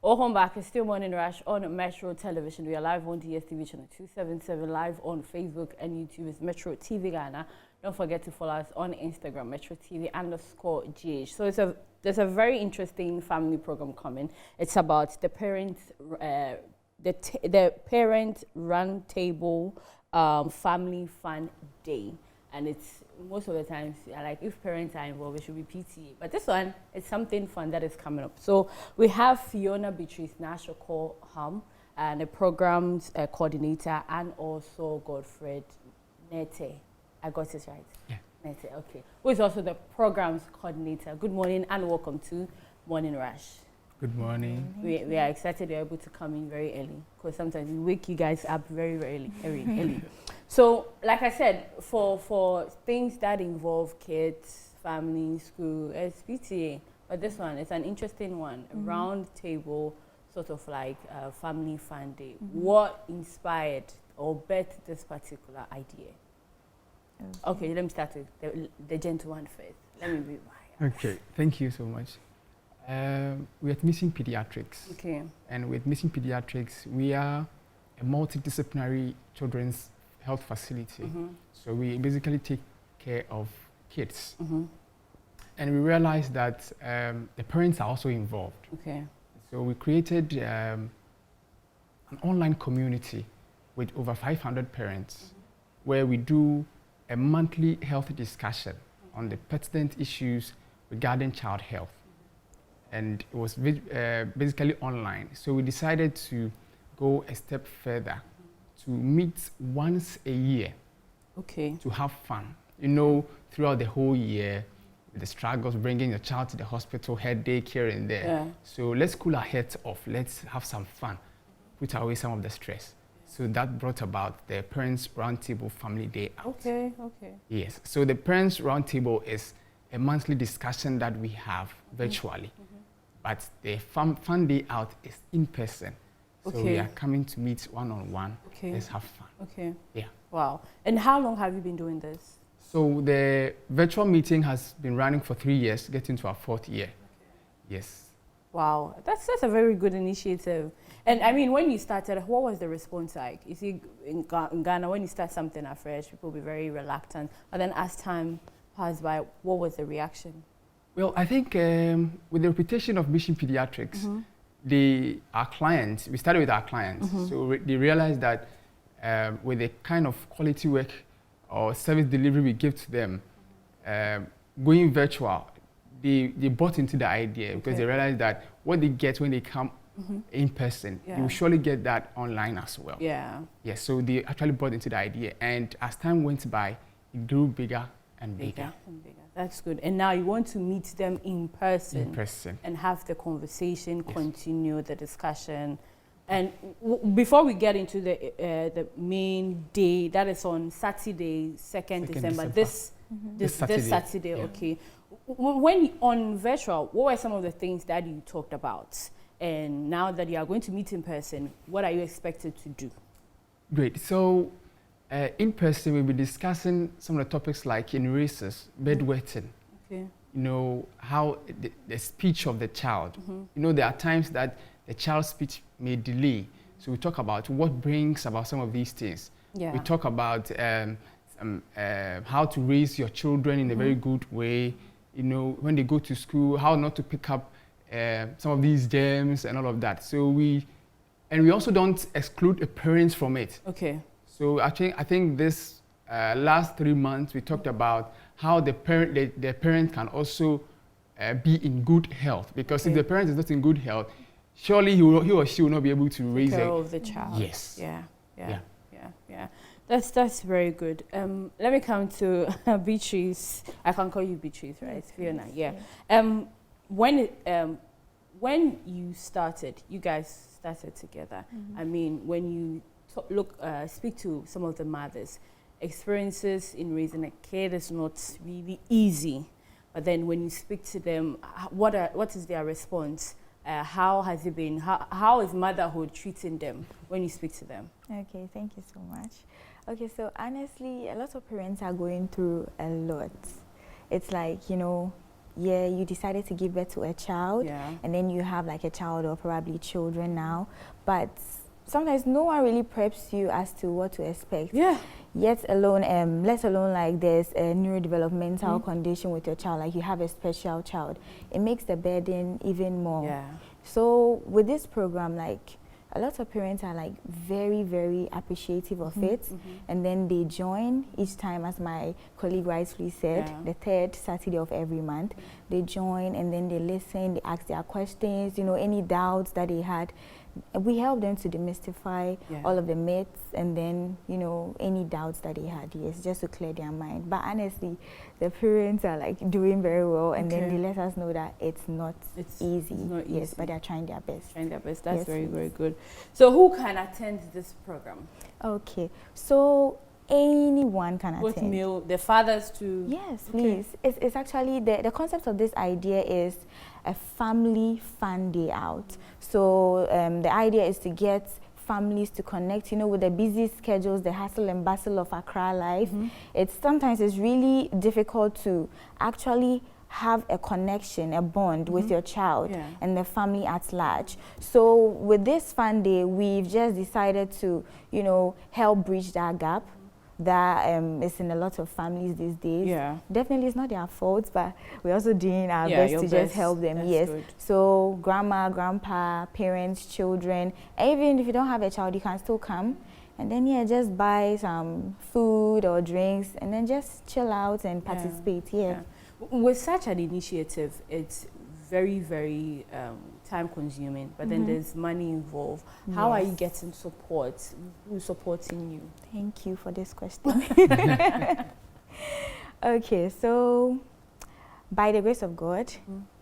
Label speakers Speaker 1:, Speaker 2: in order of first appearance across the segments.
Speaker 1: Welcome back. It's still Morning Rush on Metro Television. We are live on DSTV channel 277, live on Facebook and YouTube. It's Metro TV Ghana. Don't forget to follow us on Instagram, Metro TV_GH. So there's a very interesting family program coming. It's about the parents, the parent roundtable family fun day. And it's most of the times, like if parents are involved, it should be PTA. But this one, it's something fun that is coming up. So we have Fiona Beatrice Nashoko Ham, and the program's coordinator, and also Godfred Nete. I got it right?
Speaker 2: Yeah.
Speaker 1: Nete, okay. Who is also the program's coordinator. Good morning and welcome to Morning Rush. Good morning. We are excited you're able to come in very early because sometimes we wake you guys up very early. So, like I said, for things that involve kids, family, school, it's PTA. But this one is an interesting one, round table, sort of like family fun day. What inspired or birthed this particular idea? Okay, let me start with the gentle one first. Let me be why.
Speaker 2: Okay, thank you so much. We're at Missing Pediatrics.
Speaker 1: Okay.
Speaker 2: And with Missing Pediatrics, we are a multidisciplinary children's health facility. So we basically take care of kids. And we realized that the parents are also involved.
Speaker 1: Okay.
Speaker 2: So we created an online community with over 500 parents where we do a monthly health discussion on the pertinent issues regarding child health. And it was basically online. So we decided to go a step further, to meet once a year.
Speaker 1: Okay.
Speaker 2: To have fun. You know, throughout the whole year, the struggles, bringing your child to the hospital, headache here and there.
Speaker 1: Yeah.
Speaker 2: So let's cool our heads off. Let's have some fun, put away some of the stress. So that brought about the Parents Roundtable Family Day out.
Speaker 1: Okay, okay.
Speaker 2: Yes. So the Parents Roundtable is a monthly discussion that we have virtually. But the fun day out is in person. So we are coming to meet one-on-one.
Speaker 1: Okay.
Speaker 2: Let's have fun.
Speaker 1: Okay.
Speaker 2: Yeah.
Speaker 1: Wow. And how long have you been doing this?
Speaker 2: So the virtual meeting has been running for 3 years, getting to our 4th year. Okay. Yes.
Speaker 1: Wow. That's a very good initiative. And I mean, when you started, what was the response like? You see, in Ghana, when you start something afresh, people will be very reluctant. But then as time passed by, what was the reaction?
Speaker 2: Well, I think with the reputation of Mission Pediatrics, our clients, we started with our clients. So they realized that with the kind of quality work or service delivery we give to them, going virtual, they bought into the idea because they realized that what they get when they come in person, they will surely get that online as well.
Speaker 1: Yeah.
Speaker 2: Yes, so they actually bought into the idea. And as time went by, it grew bigger and bigger.
Speaker 1: That's good. And now you want to meet them in person.
Speaker 2: In person.
Speaker 1: And have the conversation, continue the discussion. And before we get into the main day, that is on Saturday, 2nd December. This Saturday, okay. When on virtual, what were some of the things that you talked about? And now that you are going to meet in person, what are you expected to do?
Speaker 2: Great. So in person, we'll be discussing some of the topics like in races, bedwetting. Okay. You know, how the speech of the child. You know, there are times that the child's speech may delay. So we talk about what brings about some of these things. Yeah. We talk about how to raise your children in a very good way. You know, when they go to school, how not to pick up some of these germs and all of that. So we also don't exclude the parents from it.
Speaker 1: Okay.
Speaker 2: So I think this last 3 months we talked about how the parent can also be in good health, because if the parent is not in good health, surely he or she will not be able to raise
Speaker 1: care of the child.
Speaker 2: Yes.
Speaker 1: Yeah. That's very good. Let me come to Beatrice. I can call you Beatrice, right? Fiona. Yeah. When you started, you guys started together. I mean, when you speak to some of the mothers, experiences in raising a kid is not really easy. But then when you speak to them, what is their response? How has it been? How is motherhood treating them when you speak to them?
Speaker 3: Okay, thank you so much. Okay, so honestly, a lot of parents are going through a lot. It's like, you know, year you decided to give birth to a child,
Speaker 1: Yeah.
Speaker 3: and then you have like a child or probably children now, but sometimes no one really preps you as to what to expect.
Speaker 1: Yeah.
Speaker 3: Yet alone, let alone like there's a neurodevelopmental condition with your child, like you have a special child, it makes the burden even more.
Speaker 1: Yeah.
Speaker 3: So with this program, like a lot of parents are like very, very appreciative of it, and then they join each time, as my colleague rightfully said, the third Saturday of every month. They join and then they listen, they ask their questions, you know, any doubts that they had. We help them to demystify all of the myths, and then, you know, any doubts that they had, yes, just to clear their mind. But honestly, the parents are like doing very well, and then they let us know that it's not easy.
Speaker 1: It's not
Speaker 3: yes,
Speaker 1: easy.
Speaker 3: but they're trying their best.
Speaker 1: Trying their best. That's
Speaker 3: Yes,
Speaker 1: very,
Speaker 3: please.
Speaker 1: very good. So who can attend this program?
Speaker 3: Okay, so anyone can
Speaker 1: Both
Speaker 3: attend.
Speaker 1: male, the fathers to...
Speaker 3: Yes,
Speaker 1: Okay.
Speaker 3: please. It's actually, the concept of this idea is a family fun day out. So the idea is to get families to connect, you know, with the busy schedules, the hustle and bustle of Accra life. Sometimes it's really difficult to actually have a connection, a bond with your child and the family at large. So with this fun day, we've just decided to, you know, help bridge that gap that is in a lot of families these days.
Speaker 1: Yeah.
Speaker 3: Definitely it's not their fault, but we're also doing our
Speaker 1: Yeah,
Speaker 3: best
Speaker 1: your
Speaker 3: to
Speaker 1: best.
Speaker 3: just help them.
Speaker 1: That's
Speaker 3: Yes.
Speaker 1: good.
Speaker 3: So grandma, grandpa, parents, children, and even if you don't have a child, you can still come. And then just buy some food or drinks and then just chill out and participate. Yeah.
Speaker 1: With such an initiative, it's very, very time consuming, but then there's money involved. How are you getting support? Who's supporting you?
Speaker 3: Thank you for this question. Okay, so by the grace of God,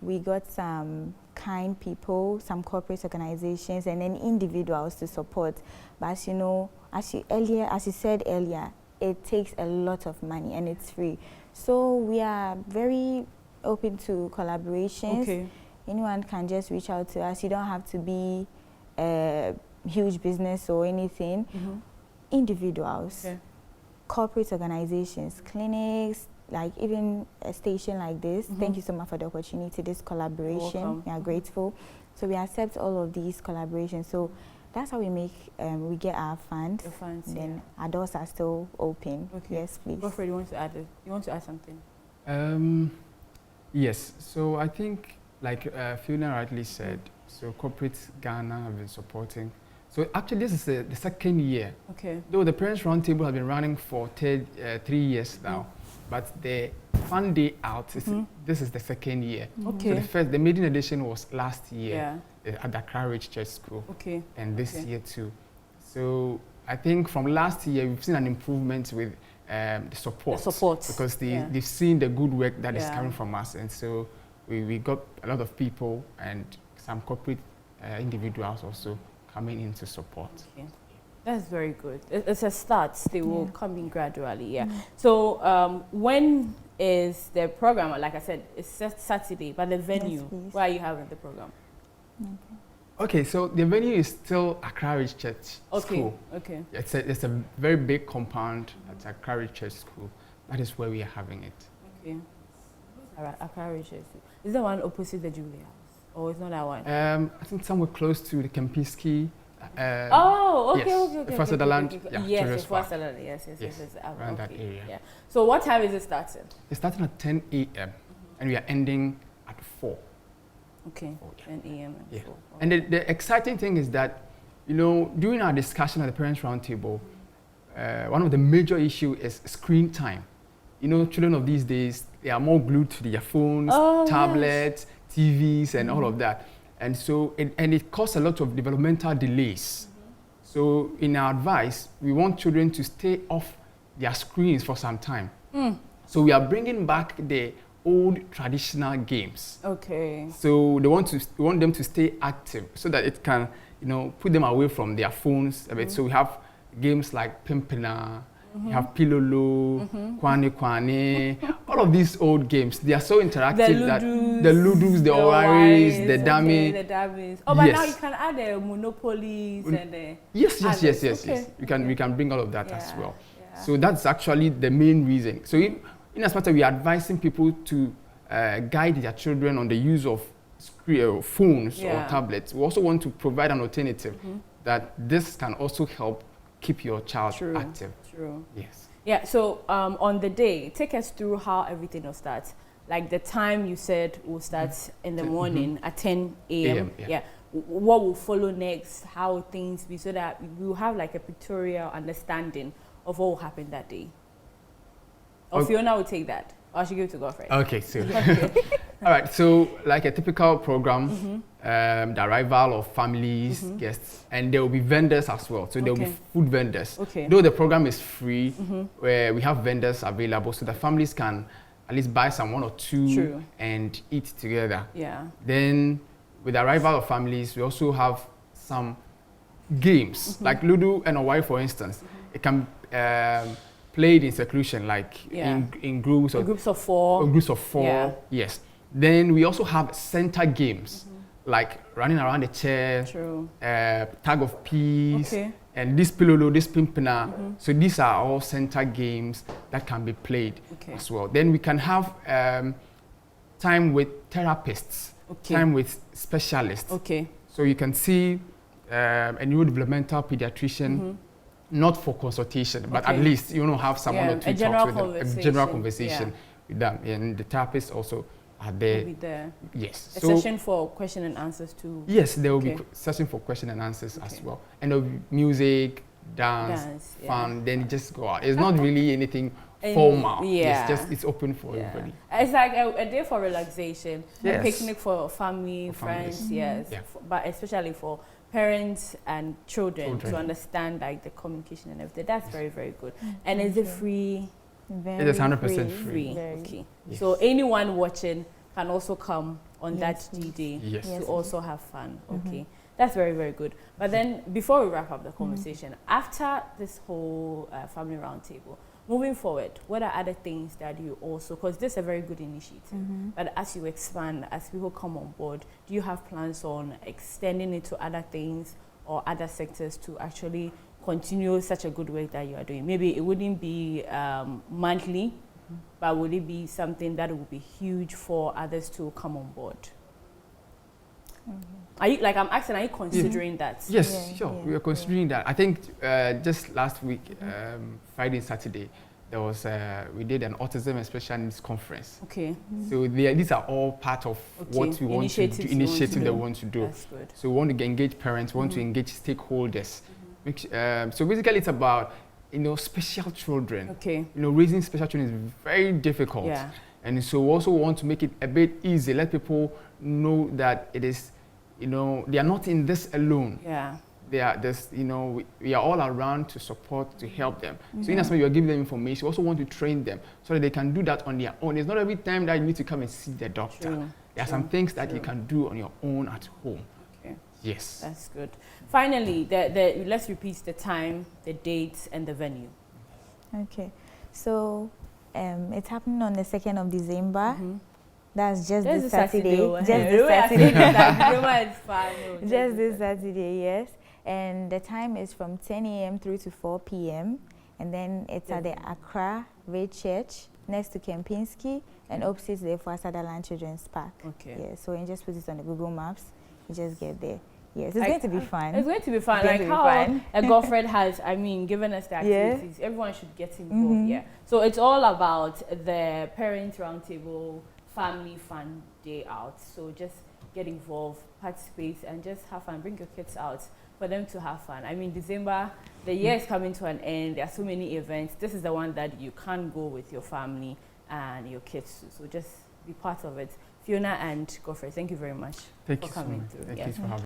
Speaker 3: we got some kind people, some corporate organizations, and then individuals to support. But as you know, as you said earlier, it takes a lot of money and it's free. So we are very open to collaborations.
Speaker 1: Okay.
Speaker 3: Anyone can just reach out to us. You don't have to be a huge business or anything. Individuals, corporate organizations, clinics, like even a station like this. Thank you so much for the opportunity, this collaboration. We are grateful. So we accept all of these collaborations. So that's how we make, we get our funds.
Speaker 1: The funds,
Speaker 3: then our doors are still open.
Speaker 1: Okay.
Speaker 3: Yes, please.
Speaker 1: Godfrey, you want to add something?
Speaker 2: Yes, so I think, like Fiona rightly said, so corporate Ghana have been supporting. So actually this is the second year.
Speaker 1: Okay.
Speaker 2: Though the Parents Roundtable has been running for 3 years now, but the fun day out, this is the second year.
Speaker 1: Okay.
Speaker 2: So the maiden edition was last year at the Accra Ridge Church School.
Speaker 1: Okay.
Speaker 2: And this year too. So I think from last year, we've seen an improvement with the support. Because they've seen the good work that is coming from us. And so we got a lot of people and some corporate individuals also coming in to support.
Speaker 1: Okay. That's very good. It's a start. They will come in gradually, So when is the program? Like I said, it's Saturday, but the venue, where are you having the program?
Speaker 2: Okay, so the venue is still Accra Ridge Church School.
Speaker 1: Okay.
Speaker 2: It's a very big compound at Accra Ridge Church School. That is where we are having it.
Speaker 1: Okay. All right, Accra Ridge Church School. Is the one opposite the Jubilee House? Or it's not that one?
Speaker 2: I think somewhere close to the Kempinski.
Speaker 1: Okay.
Speaker 2: First Sutherland.
Speaker 1: Yes, First Sutherland. Yes.
Speaker 2: Around that area.
Speaker 1: Yeah. So what time is it starting?
Speaker 2: It's starting at 10 a.m. and we are ending at 4.
Speaker 1: Okay, 10 a.m. and 4.
Speaker 2: And the exciting thing is that, you know, during our discussion at the Parents Roundtable, one of the major issues is screen time. You know, children of these days, they are more glued to their phones, tablets, TVs, and all of that. And so, it causes a lot of developmental delays. So, in our advice, we want children to stay off their screens for some time. So, we are bringing back the old traditional games.
Speaker 1: Okay.
Speaker 2: So, we want them to stay active so that it can, you know, put them away from their phones a bit. So, we have games like Pimpina, we have Pilolo, Kwane Kwane, all of these old games. They are so interactive that the Ludus, the Owaris, the Dummy.
Speaker 1: The dummies. Oh, but now you can add the Monopolies and the...
Speaker 2: Yes. We can bring all of that as well. So that's actually the main reason. So in as much as we are advising people to guide their children on the use of phones or
Speaker 1: Yeah.
Speaker 2: tablets. We also want to provide an alternative that this can also help keep your child
Speaker 1: True.
Speaker 2: active.
Speaker 1: True.
Speaker 2: Yes.
Speaker 1: Yeah, so on the day, take us through how everything will start. Like the time you said will start in the morning at 10 a.m.
Speaker 2: Yeah.
Speaker 1: What will follow next, how things be, so that we will have like a pictorial understanding of what will happen that day. Or Fiona will take that. Or I should give it to Godfrey.
Speaker 2: Okay, so all right, so like a typical program, the arrival of families, guests, and there will be vendors as well. So there will be food vendors.
Speaker 1: Okay.
Speaker 2: Though the program is free, where we have vendors available, so the families can at least buy some one or two
Speaker 1: True.
Speaker 2: and eat together.
Speaker 1: Yeah.
Speaker 2: Then with the arrival of families, we also have some games, like Ludo and Owai, for instance. It can played in seclusion, like in groups or
Speaker 1: groups of four.
Speaker 2: Groups of four.
Speaker 1: Yeah.
Speaker 2: Yes. Then we also have center games, like running around the chair, tag of peas, and this pilolo, this pimpina. So these are all center games that can be played as well. Then we can have time with therapists, time with specialists. So you can see a neurodevelopmental pediatrician, not for consultation, but at least you know have someone or two talks with them, a general conversation with them, and the therapists also are there.
Speaker 1: Be there.
Speaker 2: Yes.
Speaker 1: A session for question and answers too.
Speaker 2: Yes, there will be session for question and answers as well, and there will be music, dance, fun. Then you just go out. It's not really anything formal. It's open for everybody.
Speaker 1: It's like a day for relaxation, a picnic for family, friends. But especially for parents and children to understand like the communication and everything. That's very, very good. And is it free?
Speaker 2: It is 100% free.
Speaker 1: Okay. So anyone watching can also come on that D-Day to also have fun. Okay. That's very, very good. But then before we wrap up the conversation, after this whole family roundtable, moving forward, what are other things that you also, because this is a very good initiative, but as you expand, as people come on board, do you have plans on extending it to other things or other sectors to actually continue such a good work that you are doing? Maybe it wouldn't be monthly, but would it be something that would be huge for others to come on board? Are you, like I'm asking, are you considering that?
Speaker 2: Yes, sure. We are considering that. I think just last week, Friday and Saturday, there was we did an autism and special needs conference. So these are all part of what we want to do, initiative that we want to do.
Speaker 1: That's good.
Speaker 2: So we want to engage parents, we want to engage stakeholders. So basically, it's about special children. Raising special children is very difficult. And so we also want to make it a bit easy, let people know that it is. They are not in this alone. They are this, we are all around to support, to help them. So in as much you are giving them information, we also want to train them so that they can do that on their own. It's not every time that you need to come and see the doctor. There are some things that you can do on your own at home. Yes.
Speaker 1: That's good. Finally, let's repeat the time, the dates, and the venue.
Speaker 3: So it's happening on the 2nd of December. That's just this Saturday. Just this Saturday. Just this Saturday, yes. And the time is from 10 a.m. through to 4 p.m. And then it's at the Accra Red Church next to Kempinski and opposite the for Sutherland Children's Park. So you just put it on the Google Maps. You just get there. Yes, it's going to be fun.
Speaker 1: It's going to be fun. Like how a girlfriend has, given us the activities. Everyone should get involved. So it's all about the parent roundtable, family fun day out. So just get involved, participate, and just have fun. Bring your kids out for them to have fun. December, the year is coming to an end. There are so many events. This is the one that you can't go with your family and your kids to. So just be part of it. Fiona and Godfrey, thank you very much for coming through.
Speaker 2: Thank you for having me.